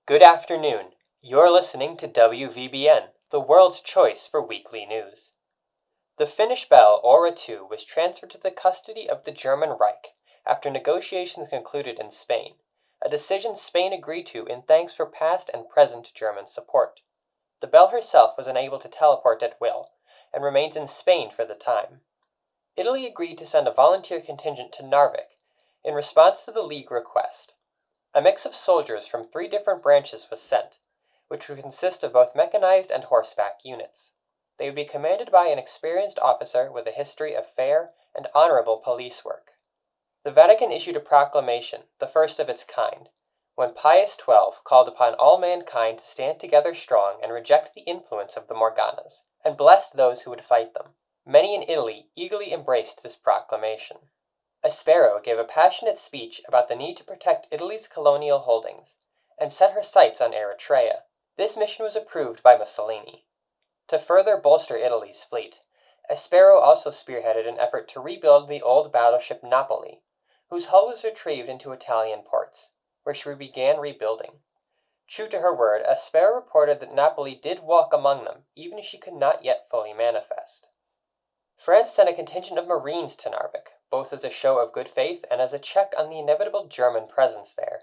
Good afternoon. You're listening to WVBN, the world's choice for weekly news. The Finnish Belle Aura II was transferred to the custody of the German Reich after negotiations concluded in Spain, a decision Spain agreed to in thanks for past and present German support. The Belle herself was unable to teleport at will, and remains in Spain for the time. Italy agreed to send a volunteer contingent to Narvik in response to the League request. A mix of soldiers from 3 different branches was sent, which would consist of both mechanized and horseback units. They would be commanded by an experienced officer with a history of fair and honorable police work. The Vatican issued a proclamation, the first of its kind, when Pius XII called upon all mankind to stand together strong and reject the influence of the Morganas, and blessed those who would fight them. Many in Italy eagerly embraced this proclamation. Aspero gave a passionate speech about the need to protect Italy's colonial holdings, and set her sights on Eritrea. This mission was approved by Mussolini. To further bolster Italy's fleet, Aspero also spearheaded an effort to rebuild the old battleship Napoli, whose hull was retrieved into Italian ports, where she began rebuilding. True to her word, Aspero reported that Napoli did walk among them, even as she could not yet fully manifest. France sent a contingent of Marines to Narvik, both as a show of good faith and as a check on the inevitable German presence there.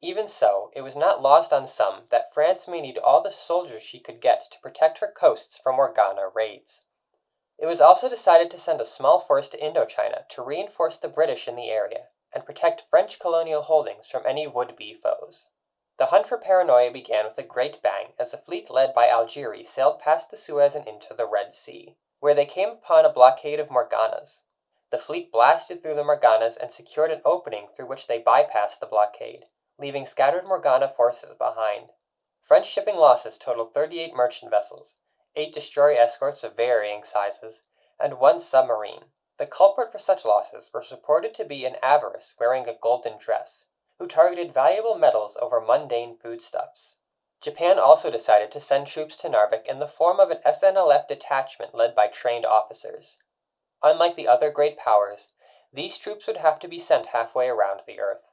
Even so, it was not lost on some that France may need all the soldiers she could get to protect her coasts from Morgana raids. It was also decided to send a small force to Indochina to reinforce the British in the area and protect French colonial holdings from any would-be foes. The hunt for Paranoia began with a great bang as a fleet led by Algiers sailed past the Suez and into the Red Sea, where they came upon a blockade of Morganas. The fleet blasted through the Morganas and secured an opening through which they bypassed the blockade, leaving scattered Morgana forces behind. French shipping losses totaled 38 merchant vessels, 8 destroyer escorts of varying sizes, and 1 submarine. The culprit for such losses was reported to be an avarice wearing a golden dress, who targeted valuable metals over mundane foodstuffs. Japan also decided to send troops to Narvik in the form of an SNLF detachment led by trained officers. Unlike the other great powers, these troops would have to be sent halfway around the Earth.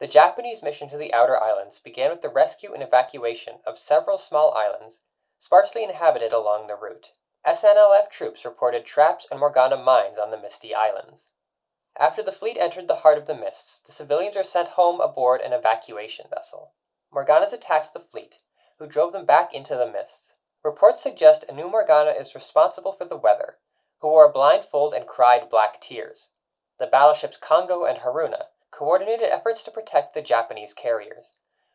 The Japanese mission to the outer islands began with the rescue and evacuation of several small islands, sparsely inhabited along the route. SNLF troops reported traps and Morgana mines on the Misty Islands. After the fleet entered the heart of the mists, the civilians were sent home aboard an evacuation vessel. Morganas attacked the fleet, who drove them back into the mists. Reports suggest a new Morgana is responsible for the weather, who wore a blindfold and cried black tears. The battleships Kongo and Haruna coordinated efforts to protect the Japanese carriers,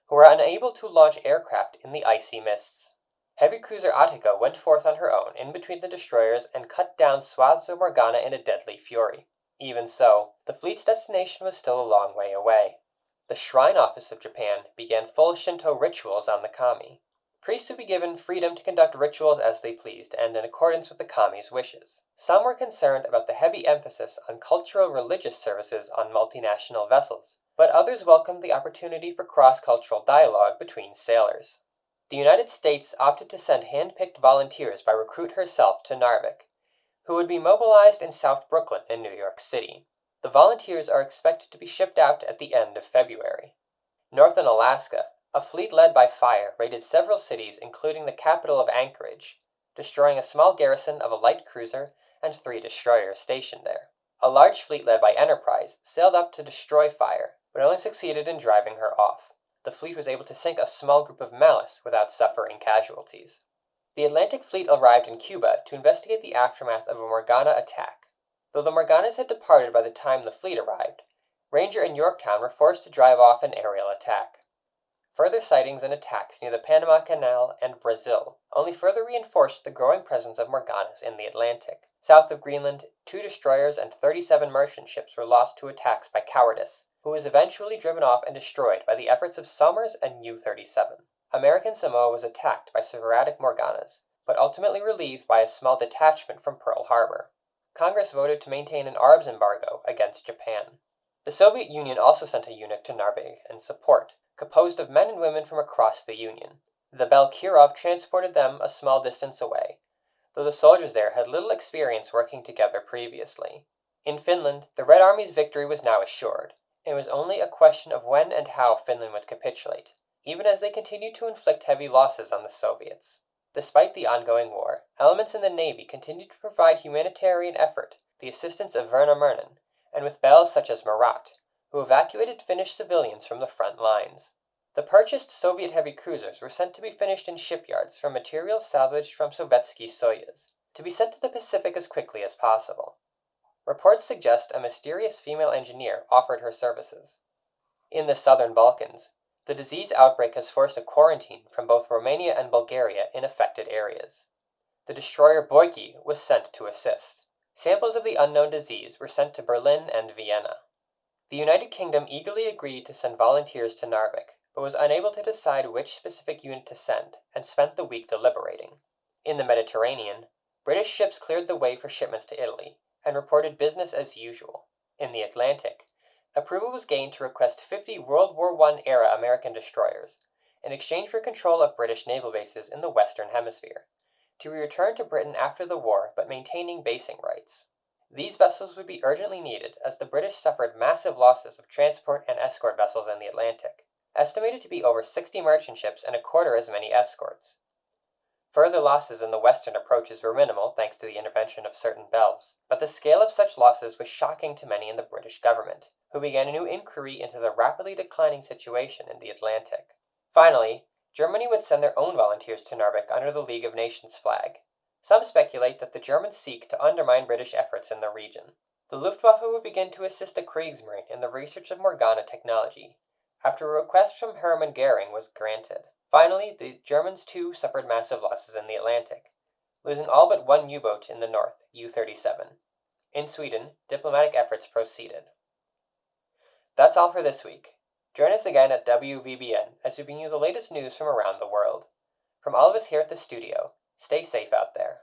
who were unable to launch aircraft in the icy mists. Heavy cruiser Atiko went forth on her own in between the destroyers and cut down swaths of Morgana in a deadly fury. Even so, the fleet's destination was still a long way away. The Shrine Office of Japan began full Shinto rituals on the Kami. Priests would be given freedom to conduct rituals as they pleased and in accordance with the Kami's wishes. Some were concerned about the heavy emphasis on cultural religious services on multinational vessels, but others welcomed the opportunity for cross-cultural dialogue between sailors. The United States opted to send hand-picked volunteers by Recruit herself to Narvik, who would be mobilized in South Brooklyn in New York City. The volunteers are expected to be shipped out at the end of February. North in Alaska, a fleet led by fire raided several cities including the capital of Anchorage, destroying a small garrison of a light cruiser and 3 destroyers stationed there. A large fleet led by Enterprise sailed up to destroy Fire, but only succeeded in driving her off. The fleet was able to sink a small group of Malice without suffering casualties. The Atlantic Fleet arrived in Cuba to investigate the aftermath of a Morgana attack. Though the Morganas had departed by the time the fleet arrived, Ranger and Yorktown were forced to drive off an aerial attack. Further sightings and attacks near the Panama Canal and Brazil only further reinforced the growing presence of Morganas in the Atlantic. South of Greenland, 2 destroyers and 37 merchant ships were lost to attacks by Cowardice, who was eventually driven off and destroyed by the efforts of Somers and U-37. American Samoa was attacked by sporadic Morganas, but ultimately relieved by a small detachment from Pearl Harbor. Congress voted to maintain an arms embargo against Japan. The Soviet Union also sent a unit to Narvik in support, composed of men and women from across the Union. The Belle Kirov transported them a small distance away, though the soldiers there had little experience working together previously. In Finland, the Red Army's victory was now assured. It was only a question of when and how Finland would capitulate. even as they continued to inflict heavy losses on the Soviets. Despite the ongoing war, elements in the Navy continued to provide humanitarian effort, the assistance of Werner Mernen, and with bells such as Marat, who evacuated Finnish civilians from the front lines. The purchased Soviet heavy cruisers were sent to be finished in shipyards from materials salvaged from Sovietsky Soyuz, to be sent to the Pacific as quickly as possible. Reports suggest a mysterious female engineer offered her services. In the southern Balkans, the disease outbreak has forced a quarantine from both Romania and Bulgaria in affected areas. The destroyer Boyki was sent to assist. Samples of the unknown disease were sent to Berlin and Vienna. The United Kingdom eagerly agreed to send volunteers to Narvik, but was unable to decide which specific unit to send, and spent the week deliberating. In the Mediterranean, British ships cleared the way for shipments to Italy, and reported business as usual. In the Atlantic, approval was gained to request 50 World War I-era American destroyers, in exchange for control of British naval bases in the Western Hemisphere, to be returned to Britain after the war but maintaining basing rights. These vessels would be urgently needed as the British suffered massive losses of transport and escort vessels in the Atlantic, estimated to be over 60 merchant ships and a quarter as many escorts. Further losses in the western approaches were minimal thanks to the intervention of certain bells, but the scale of such losses was shocking to many in the British government, who began a new inquiry into the rapidly declining situation in the Atlantic. Finally, Germany would send their own volunteers to Narvik under the League of Nations flag. Some speculate that the Germans seek to undermine British efforts in the region. The Luftwaffe would begin to assist the Kriegsmarine in the research of Morgana technology, after a request from Hermann Goering was granted. Finally, the Germans too suffered massive losses in the Atlantic, losing all but one U-boat in the north, U-37. In Sweden, diplomatic efforts proceeded. That's all for this week. Join us again at WVBN as we bring you the latest news from around the world. From all of us here at the studio, stay safe out there.